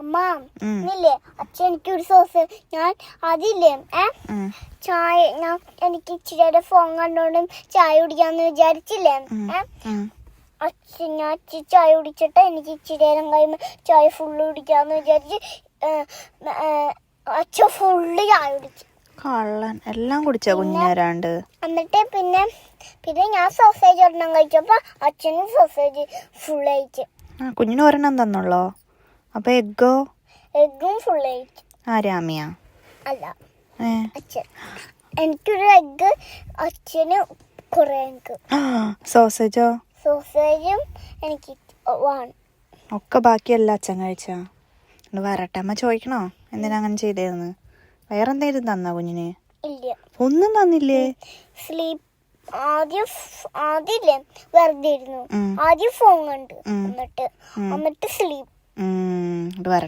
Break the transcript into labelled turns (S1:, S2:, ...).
S1: അമ്മ ഇല്ലേ അച്ഛൻ എനിക്കൊരു സോസ് ഞാൻ അതില്ലേ ചായ എനിക്ക് ഇച്ചിരി ഫോൺ കണ്ടോണ്ടും ചായ കുടിക്കാന്ന് വിചാരിച്ചില്ലേ അച്ഛൻ ഞാൻ ചായ കുടിച്ചിട്ട് എനിക്ക് ഇച്ചിരി നേരം കഴിയുമ്പോൾ ചായ ഫുള്ള് കുടിക്കാന്ന് വിചാരിച്ച് അച്ഛൻ ഫുള്ള് ചായ കുടിച്ചു.
S2: കള്ളൻ എല്ലാം കുടിച്ച കുഞ്ഞിനാരാണ്ട്.
S1: എന്നിട്ട് പിന്നെ ഞാൻ സോസേജ് ഒരെണ്ണം കഴിച്ചപ്പോ അച്ഛനും സോസേജ് ഫുൾ കഴിച്ചു.
S2: കുഞ്ഞിന് ഒരെണ്ണം തന്നുള്ളോ? അപ്പൊ
S1: എഗ്ഗും ഫുൾ കഴിച്ചു.
S2: രാമിയാ?
S1: അല്ല അച്ഛൻ. എനിക്കൊരു എഗ്ഗ് അച്ഛന് കുറെ എഗ്ഗ്. സോസേജും എനിക്ക്
S2: ഒക്കെ ബാക്കിയല്ല അച്ഛൻ കഴിച്ചാ. വരട്ടെ അമ്മ ചോദിക്കണോ എന്തിനാ അങ്ങനെ ചെയ്തേന്ന്? വേറെന്തേലും തന്നാ കുഞ്ഞിന്?
S1: ഇല്ല,
S2: ഒന്നും തന്നില്ലേ?
S1: സ്ലീപ്പ് ആദ്യം വെറുതെ ഇരുന്നു. ആദ്യം ഫോൺ കണ്ടു എന്നിട്ട് സ്ലീപ്പ്.
S2: വരട്ടെ.